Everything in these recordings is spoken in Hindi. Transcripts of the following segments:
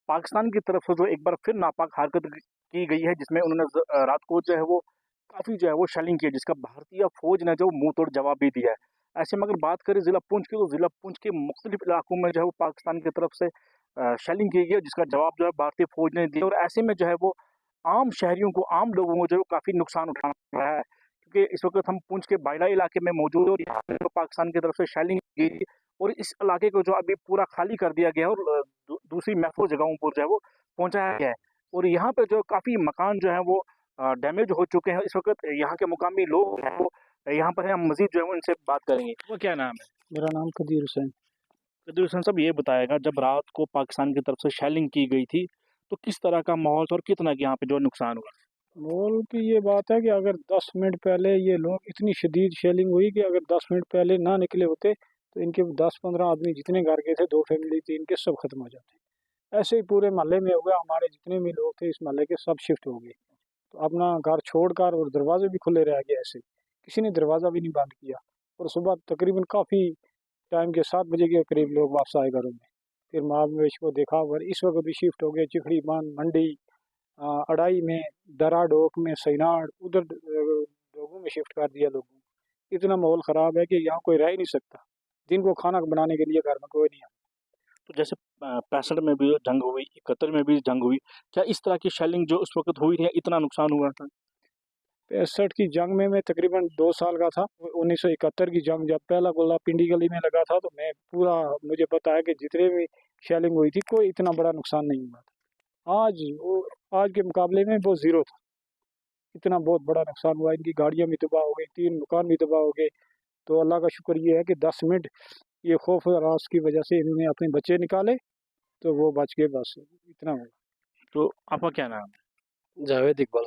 पाकिस्तान की तरफ से जो एक बार फिर नापाक हरकत की गई है, जिसमें उन्होंने रात को जो है वो काफ़ी जो है वो शेलिंग की है, जिसका भारतीय फ़ौज ने जो मुँह तोड़ जवाब भी दिया है। ऐसे में अगर बात करें ज़िला पुंछ की, तो ज़िला पुंछ के मुख्तलिफ़ इलाकों में जो है वो पाकिस्तान की तरफ से शेलिंग की गई है, जिसका जवाब जो है भारतीय फ़ौज ने दिया, और ऐसे में जो है वो आम शहरियों को, आम लोगों को जो है वो काफ़ी नुकसान उठाना पड़ रहा है। क्योंकि इस वक़्त हम पुंछ के बायला इलाके में मौजूद हैं, और यहाँ पे जो पाकिस्तान की तरफ से शेलिंग की गई, और इस इलाके को जो अभी पूरा खाली कर दिया गया है, और दूसरी महफूज़ जगहों पर जो है वो पहुँचाया गया है। और यहाँ पे जो काफ़ी मकान जो हैं वो डैमेज हो चुके हैं। इस वक़्त यहाँ के मुकामी लोग हैं वो यहाँ पर हैं, हम मज़ीद जो है वो इनसे बात करेंगे। वो क्या नाम है? मेरा नाम कदीर हुसैन। कदीर हुसैन साहब, ये बताइएगा, जब रात को पाकिस्तान की तरफ से शेलिंग की गई थी, तो किस तरह का माहौल था और कितना यहाँ पे जो नुकसान हुआ? माहौल की ये बात है कि अगर 10 मिनट पहले ये लोग इतनी शदीद शेलिंग हुई कि अगर 10 मिनट पहले ना निकले होते तो इनके 10-15 आदमी जितने घर के थे, 2 फैमिली थी, इनके सब खत्म हो जाते। ऐसे ही पूरे मोहल्ले में हो गया, हमारे जितने भी लोग थे इस मोहल्ले के सब शिफ्ट हो गए। तो अपना घर छोड़कर, और दरवाजे भी खुले रह गए ऐसे, किसी ने दरवाज़ा भी नहीं बंद किया। और सुबह तकरीबन काफ़ी टाइम के 7 बजे के करीब लोग वापस आए घरों में। फिर माल मवेशी को देखा, और इस वक्त भी शिफ्ट हो गए चिखड़ी बंद मंडी, अड़ाई में, दरा डोक में, सैनाड़ उधर लोगों में शिफ्ट कर दिया लोगों को। इतना माहौल ख़राब है कि यहाँ कोई रह ही नहीं सकता। दिन को खाना बनाने के लिए घर में कोई नहीं है। तो जैसे 65 में भी जंग हुई, 71 में भी जंग हुई, क्या इस तरह की शेलिंग जो उस वक़्त हुई थी, इतना नुकसान हुआ था? 65 की जंग में मैं तकरीबन 2 साल का था। 1971 की जंग जब पहला गोला पिंडी गली में लगा था, तो मैं पूरा, मुझे पता है कि जितने भी शेलिंग हुई थी कोई इतना बड़ा नुकसान नहीं हुआ था। आज के मुकाबले में वो ज़ीरो था। इतना बहुत बड़ा नुकसान हुआ, इनकी गाड़ियाँ भी तबाह हो गई, 3 मकान भी तबाह हो गए। तो अल्लाह का शुक्र ये है कि 10 मिनट ये खौफ और हरास की वजह से इन्होंने अपने बच्चे निकाले, तो वो बच गए, बस इतना हुआ। तो आपका क्या नाम है? जावेद इकबाल।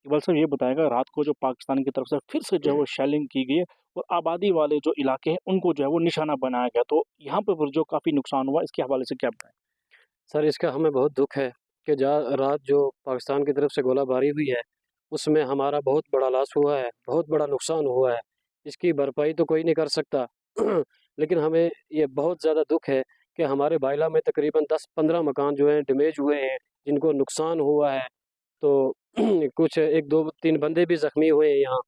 इकबाल साहब, ये बताएगा, रात को जो पाकिस्तान की तरफ से फिर से जो है वो शेलिंग की गई है, और आबादी वाले जो इलाके हैं उनको जो है वो निशाना बनाया गया, तो यहाँ पे फिर जो काफ़ी नुकसान हुआ, इसके हवाले से क्या बताएं? सर, इसका हमें बहुत दुख है कि जा रात जो पाकिस्तान की तरफ से गोलाबारी हुई है, उसमें हमारा बहुत बड़ा लॉस हुआ है, बहुत बड़ा नुकसान हुआ है। इसकी भरपाई तो कोई नहीं कर सकता। लेकिन हमें ये बहुत ज़्यादा दुख है कि हमारे बाइला में तकरीबन 10-15 मकान जो हैं डैमेज हुए हैं, जिनको नुकसान हुआ है। तो कुछ 1-2-3 बंदे भी ज़ख्मी हुए हैं यहाँ।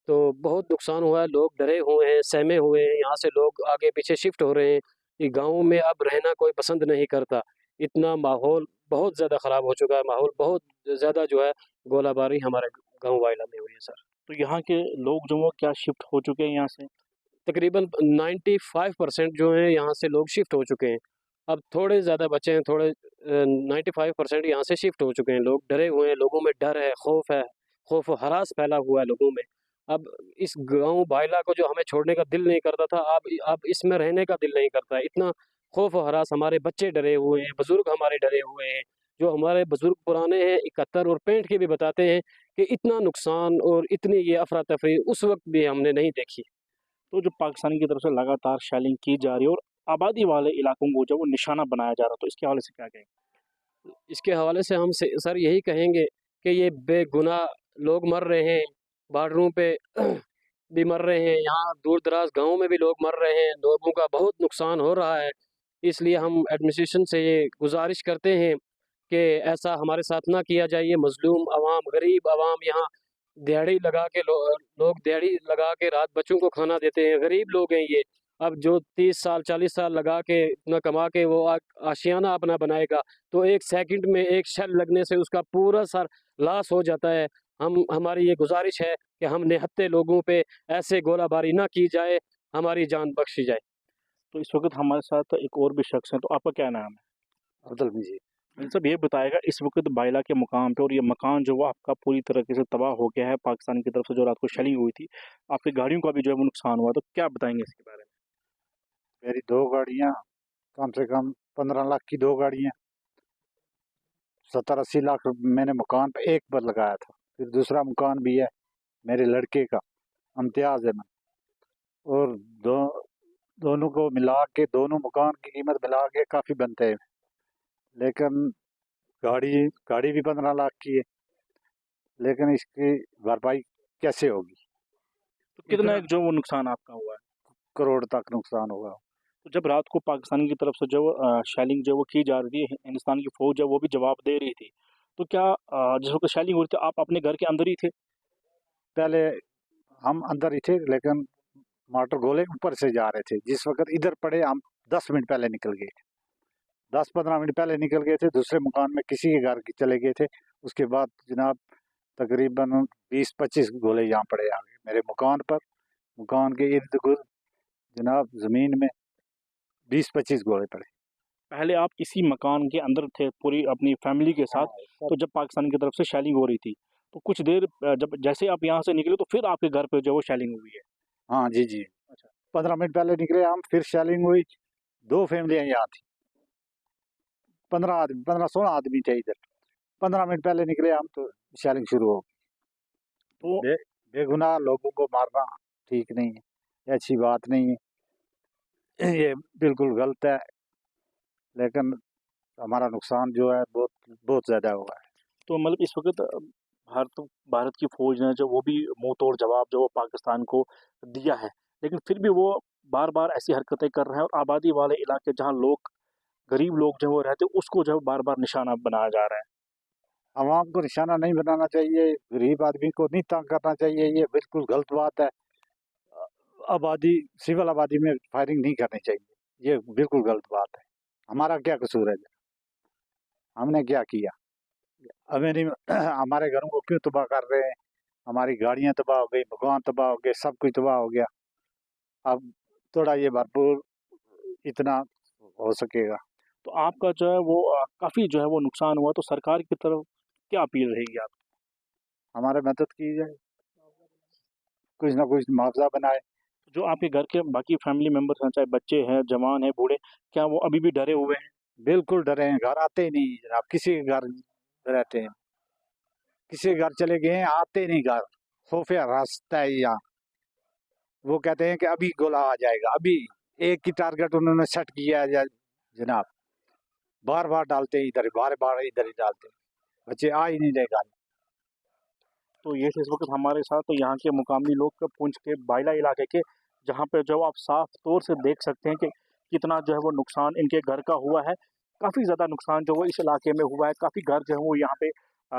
तो बहुत नुकसान हुआ है, लोग डरे हुए हैं, सहमे हुए हैं, यहाँ से लोग आगे पीछे शिफ्ट हो रहे हैं। ये गाँव में अब रहना कोई पसंद नहीं करता। इतना माहौल बहुत ज़्यादा ख़राब हो चुका है, माहौल बहुत ज़्यादा जो है गोलाबारी हमारे गाँव वाइला में हुई है सर। तो यहाँ के लोग जो वो क्या शिफ्ट हो चुके हैं यहाँ से? तकरीबन 95% जो हैं यहाँ से लोग शिफ्ट हो चुके हैं। अब थोड़े ज़्यादा बचे हैं, थोड़े 95% यहाँ से शिफ्ट हो चुके हैं। लोग डरे हुए हैं, लोगों में डर है, खौफ व हरास फैला हुआ है लोगों में। अब इस गाँव बाइला को जो हमें छोड़ने का दिल नहीं करता था, अब इसमें रहने का दिल नहीं करता है। इतना खौफ व हरास, हमारे बच्चे डरे हुए हैं, बुज़ुर्ग हमारे डरे हुए हैं। जो हमारे बुज़ुर्ग पुराने हैं 71 और 65 के भी बताते हैं कि इतना नुकसान और इतनी ये अफ़रा-तफ़री उस वक़्त भी हमने नहीं देखी। तो जो पाकिस्तान की तरफ से लगातार शेलिंग की जा रही है, और आबादी वाले इलाकों को जो वो निशाना बनाया जा रहा है, तो इसके हवाले से क्या कहेंगे? इसके हवाले से हम से सर यही कहेंगे कि ये बेगुनाह लोग मर रहे हैं, बॉर्डरों पे भी मर रहे हैं, यहाँ दूर-दराज़ गाँव में भी लोग मर रहे हैं, लोगों का बहुत नुकसान हो रहा है। इसलिए हम एडमिनिस्ट्रेशन से ये गुज़ारिश करते हैं कि ऐसा हमारे साथ ना किया जाए। ये मज़लूम अवाम, गरीब अवाम यहाँ दिहाड़ी लगा के लोग दिहाड़ी लगा के रात बच्चों को खाना देते हैं, गरीब लोग हैं ये। अब जो 30 साल, 40 साल लगा के इतना कमा के वो आशियाना अपना बनाएगा, तो 1 सेकंड में 1 शेल लगने से उसका पूरा सर लॉस हो जाता है। हमारी ये गुज़ारिश है कि हम निहत्थे लोगों पे ऐसे गोलाबारी ना की जाए, हमारी जान बख्शी जाए। तो इस वक़्त हमारे साथ एक और भी शख्स हैं, तो आपका क्या नाम है? अब्दुल मजीद। मतलब ये बताएगा, इस वक़्त बाइला के मुकाम पे, और ये मकान जो वो आपका पूरी तरीके से तबाह हो गया है, पाकिस्तान की तरफ से जो रात को शेलिंग हुई थी, आपकी गाड़ियों का भी जो है वो नुकसान हुआ, तो क्या बताएँगे इसके बारे में? मेरी 2 गाड़ियाँ, कम से कम 15 लाख की 2 गाड़ियाँ, 70-80 लाख मैंने मकान पे एक पर लगाया था। फिर दूसरा मकान भी है मेरे लड़के का, इम्तियाज़ है ना, और दोनों को मिला के, दोनों मकान की कीमत मिला के काफ़ी बनते हैं। लेकिन गाड़ी गाड़ी भी 15 लाख की है, लेकिन इसकी भरपाई कैसे होगी? तो कितना इतना एक जो वो नुकसान आपका हुआ है? करोड़ तक नुकसान होगा। तो जब रात को पाकिस्तान की तरफ से जो शेलिंग जो वो की जा रही थी, हिंदुस्तान की फ़ौज है वो भी जवाब दे रही थी। तो क्या जिस वक़्त शेलिंग हो रही थी आप अपने घर के अंदर ही थे? पहले हम अंदर ही थे, लेकिन मोटर गोले ऊपर से जा रहे थे। जिस वक़्त इधर पड़े, हम 10 मिनट पहले निकल गए थे। 10-15 मिनट पहले निकल गए थे, दूसरे मकान में किसी के घर चले गए थे। उसके बाद जनाब तकरीबन 20-25 गोले यहाँ पड़े आ गए मेरे मकान पर। मकान के इर्द-गिर्द जनाब ज़मीन में 20-25 गोले पड़े। पहले आप इसी मकान के अंदर थे पूरी अपनी फैमिली के साथ, तो जब पाकिस्तान की तरफ से शेलिंग हो रही थी, तो कुछ देर जब जैसे आप यहाँ से निकले तो फिर आपके घर पे जो है वो शेलिंग हुई है? हाँ, जी, जी। अच्छा। 15 मिनट पहले निकले हम, फिर शेलिंग हुई। 2 फैमिलियाँ यहाँ थी। 15-16 आदमी थे इधर। 15 मिनट पहले निकले हम तो शेलिंग शुरू हो गई। तो बेगुनाह लोगों को मारना ठीक नहीं है, ये अच्छी बात नहीं है। ये बिल्कुल गलत है, लेकिन हमारा नुकसान जो है बहुत बहुत ज़्यादा हुआ है। तो मतलब इस वक़्त भारत की फ़ौज ने जो वो भी मुँह तोड़ जवाब जो वो पाकिस्तान को दिया है, लेकिन फिर भी वो बार-बार ऐसी हरकतें कर रहे हैं और आबादी वाले इलाके जहाँ लोग गरीब लोग जो वो रहते हैं उसको जो है बार-बार निशाना बनाया जा रहा है। आवाम को निशाना नहीं बनाना चाहिए, गरीब आदमी को नहीं तंग करना चाहिए, ये बिल्कुल गलत बात है। आबादी सिविल आबादी में फायरिंग नहीं करनी चाहिए, ये बिल्कुल गलत बात है। हमारा क्या कसूर है? हमने क्या किया? हमें नहीं हमारे घरों को क्यों तबाह कर रहे हैं? हमारी गाड़ियाँ तबाह हो गई, मकान तबाह हो गए, सब कुछ तबाह हो गया। अब थोड़ा ये भरपूर इतना हो सकेगा। तो आपका जो है वो काफ़ी जो है वो नुकसान हुआ, तो सरकार की तरफ क्या अपील रहेगी आपकी? हमारे मदद की जाए, कुछ ना कुछ मुआवजा बनाए। जो आपके घर के बाकी फैमिली मेंबर्स हैं, चाहे बच्चे हैं, जवान हैं, बूढ़े, क्या वो अभी भी डरे हुए हैं? बिल्कुल डरे हैं, घर आते ही नहीं जनाब, किसी के घर रहते हैं, किसी के घर चले गए हैं, आते ही नहीं घर, खुफिया रास्ता है यहाँ। वो कहते हैं कि अभी गोला आ जाएगा, अभी एक ही टारगेट उन्होंने सेट किया है जनाब, बार बार डालते हैं इधर, बार बार इधर ही डालते हैं, बच्चे आ ही नहीं रहे घर। तो ये थे इस वक़्त हमारे साथ तो यहाँ के मुकामी लोग पुंछ के बायला इलाके के, जहाँ पे जो आप साफ तौर से देख सकते हैं कि कितना जो है वो नुकसान इनके घर का हुआ है। काफ़ी ज़्यादा नुकसान जो वो इस इलाके में हुआ है, काफ़ी घर जो है वो यहाँ पे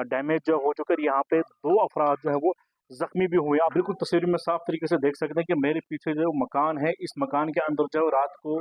डैमेज जो हो चुके हैं। यहाँ पे 2 अफ़राद जो है वो ज़ख्मी भी हुए हैं। आप बिल्कुल तस्वीर में साफ तरीके से देख सकते हैं कि मेरे पीछे जो मकान है, इस मकान के अंदर जो है रात को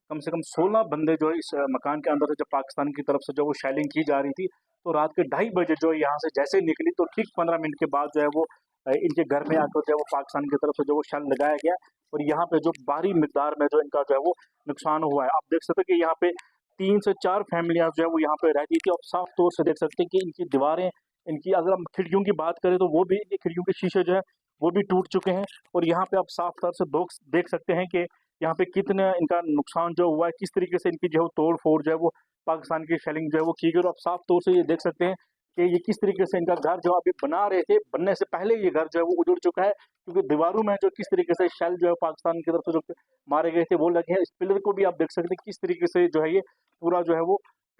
कम से कम 16 बंदे जो है इस मकान के अंदर से जब पाकिस्तान की तरफ से जो वो शेलिंग की जा रही थी, तो रात के 2:30 बजे जो है यहाँ से जैसे ही निकली तो ठीक 15 मिनट के बाद जो है वो इनके घर में आकर जो है वो पाकिस्तान की तरफ से जो वो शेल लगाया गया और यहाँ पे जो भारी मिकदार में जो इनका जो है वो नुकसान हुआ है। आप देख सकते हैं कि यहाँ पे 3 से 4 फैमिलियाँ जो है वो यहाँ पे रहती थी। आप साफ तौर से देख सकते हैं कि इनकी दीवारें, इनकी अगर हम खिड़कियों की बात करें तो वो भी इनकी खिड़कियों के शीशे जो है वो भी टूट चुके हैं और यहाँ पे आप साफ तौर से देख सकते हैं कि यहाँ पे कितना इनका नुकसान जो हुआ है, किस तरीके से इनकी जो तोड़-फोड़ जो है वो पाकिस्तान की शेलिंग जो है वो की गई और आप साफ तौर से ये देख सकते हैं कि ये किस तरीके से इनका घर जो अभी बना रहे थे, बनने से पहले ये घर जो है वो उजड़ चुका है क्योंकि दीवारों में जो किस तरीके से शेल जो है पाकिस्तान की तरफ से जो मारे गए थे वो लगे हैं। इस पिलर को भी आप देख सकते हैं किस तरीके से जो है ये पूरा जो है वो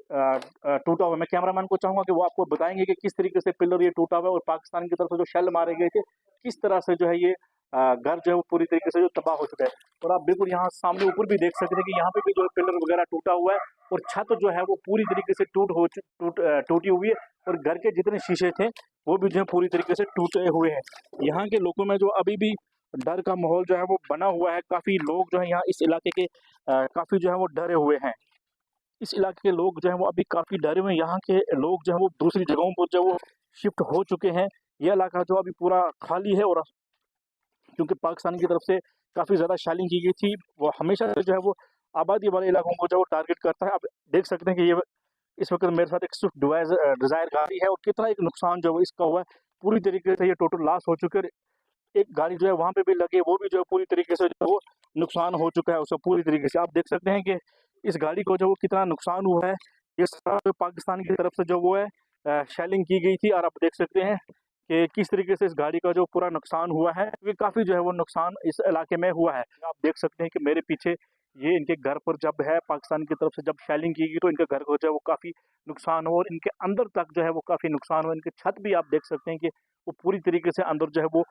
टूटा हुआ है। मैं कैमरामैन को चाहूँगा कि वो आपको बताएँगे कि किस तरीके से पिलर ये टूटा हुआ है और पाकिस्तान की तरफ से जो शेल मारे गए थे, किस तरह से जो है ये घर जो है वो पूरी तरीके से जो तबाह हो चुका है। और आप बिल्कुल यहाँ सामने ऊपर भी देख सकते हैं कि यहाँ पे भी जो है पिलर वगैरह टूटा हुआ है और छत जो है वो पूरी तरीके से टूटी हुई है और घर के जितने शीशे थे वो भी जो है पूरी तरीके से टूटे हुए हैं। यहाँ के लोगों में जो अभी भी डर का माहौल जो है वो बना हुआ है। काफ़ी लोग जो है यहाँ इस इलाके के काफ़ी जो है वो डरे हुए हैं। इस इलाके के लोग जो हैं वो अभी काफ़ी डरे हुए हैं। यहाँ के लोग जो हैं वो दूसरी जगहों पर जो है वो शिफ्ट हो चुके हैं। ये इलाका जो अभी पूरा खाली है और क्योंकि पाकिस्तान की तरफ से काफ़ी ज़्यादा शेलिंग की गई थी, वो हमेशा से जो है वो आबादी वाले इलाकों को जो वो टारगेट करता है। आप देख सकते हैं कि ये इस वक़्त मेरे साथ एक स्विफ्ट डिज़ायर गाड़ी है और कितना एक नुकसान जो है वो इसका हुआ है। पूरी तरीके से ये टोटल लॉस हो चुके हैं। एक गाड़ी जो है वहाँ पे भी लगी है, वो भी जो है पूरी तरीके से जो है वो नुकसान हो चुका है उसका पूरी तरीके से। आप देख सकते हैं कि इस गाड़ी को जो वो कितना नुकसान हुआ है। ये सारा पाकिस्तान की तरफ से जो वो है शेलिंग की गई थी और आप देख सकते हैं कि किस तरीके से इस गाड़ी का जो पूरा नुकसान हुआ है, क्योंकि काफ़ी जो है वो नुकसान इस इलाके में हुआ है। आप देख सकते हैं कि मेरे पीछे ये इनके घर पर जब है पाकिस्तान की तरफ से जब शेलिंग की गई तो इनके घर को जो है वो काफ़ी नुकसान हुआ और इनके अंदर तक जो है वो काफ़ी नुकसान हुआ। इनकी छत भी आप देख सकते हैं कि वो पूरी तरीके से अंदर जो है वो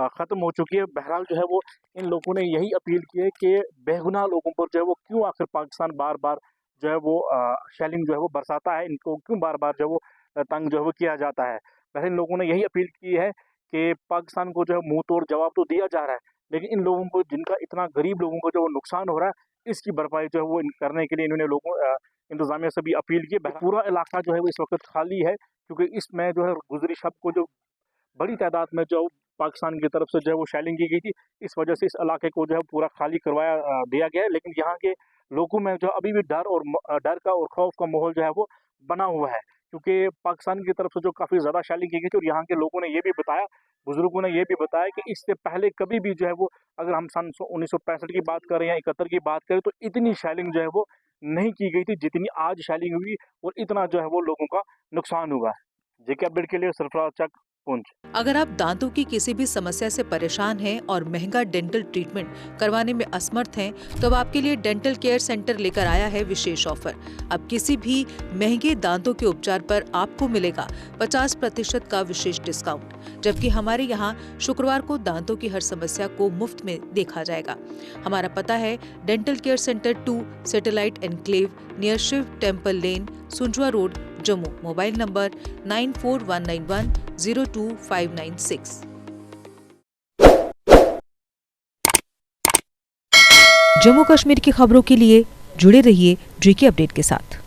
ख़त्म हो चुकी है। बहरहाल जो है वो इन लोगों ने यही अपील की है कि बेगुनाह लोगों पर जो है वो क्यों आखिर पाकिस्तान बार-बार जो है वो शेलिंग जो है वो बरसाता है, इनको क्यों बार-बार जो है वो तंग जो है वो किया जाता है। बहरहाल इन लोगों ने यही अपील की है कि पाकिस्तान को जो है मुँह-तोड़ जवाब तो दिया जा रहा है, लेकिन इन लोगों को जिनका इतना गरीब लोगों को जो वो नुकसान हो रहा है, इसकी भरपाई जो है वो करने के लिए इन्होंने इंतज़ामिया से भी अपील की है। पूरा इलाका जो है वो इस वक़्त खाली है, क्योंकि इसमें जो है गुज़री शब को जो बड़ी तादाद में जो पाकिस्तान की तरफ से जो है वो शेलिंग की गई थी, इस वजह से इस इलाके को जो है पूरा खाली करवाया दिया गया है। लेकिन यहाँ के लोगों में जो अभी भी डर का और खौफ का माहौल जो है वो बना हुआ है, क्योंकि पाकिस्तान की तरफ से जो काफ़ी ज़्यादा शेलिंग की गई थी और यहाँ के लोगों ने ये भी बताया, बुज़ुर्गों ने ये भी बताया कि इससे पहले कभी भी जो है वो अगर हम सन 1965 की बात करें या 71 की बात करें, तो इतनी शेलिंग जो है वो नहीं की गई थी जितनी आज शेलिंग हुई और इतना जो है वो लोगों का नुकसान हुआ है। जेके अपडेट के लिए सरफराज चक, पुंछ। अगर आप दांतों की किसी भी समस्या से परेशान हैं और महंगा डेंटल ट्रीटमेंट करवाने में असमर्थ हैं, तो अब आपके लिए डेंटल केयर सेंटर लेकर आया है विशेष ऑफर। अब किसी भी महंगे दांतों के उपचार पर आपको मिलेगा 50% का विशेष डिस्काउंट, जबकि हमारे यहाँ शुक्रवार को दांतों की हर समस्या को मुफ्त में देखा जाएगा। हमारा पता है dental care centre 2, satellite enclave, near Shiv temple lane, Sunjwan road, Jammu. Mobile number 9419102596। Jammu Kashmir की खबरों के लिए जुड़े रहिए जेके अपडेट के साथ।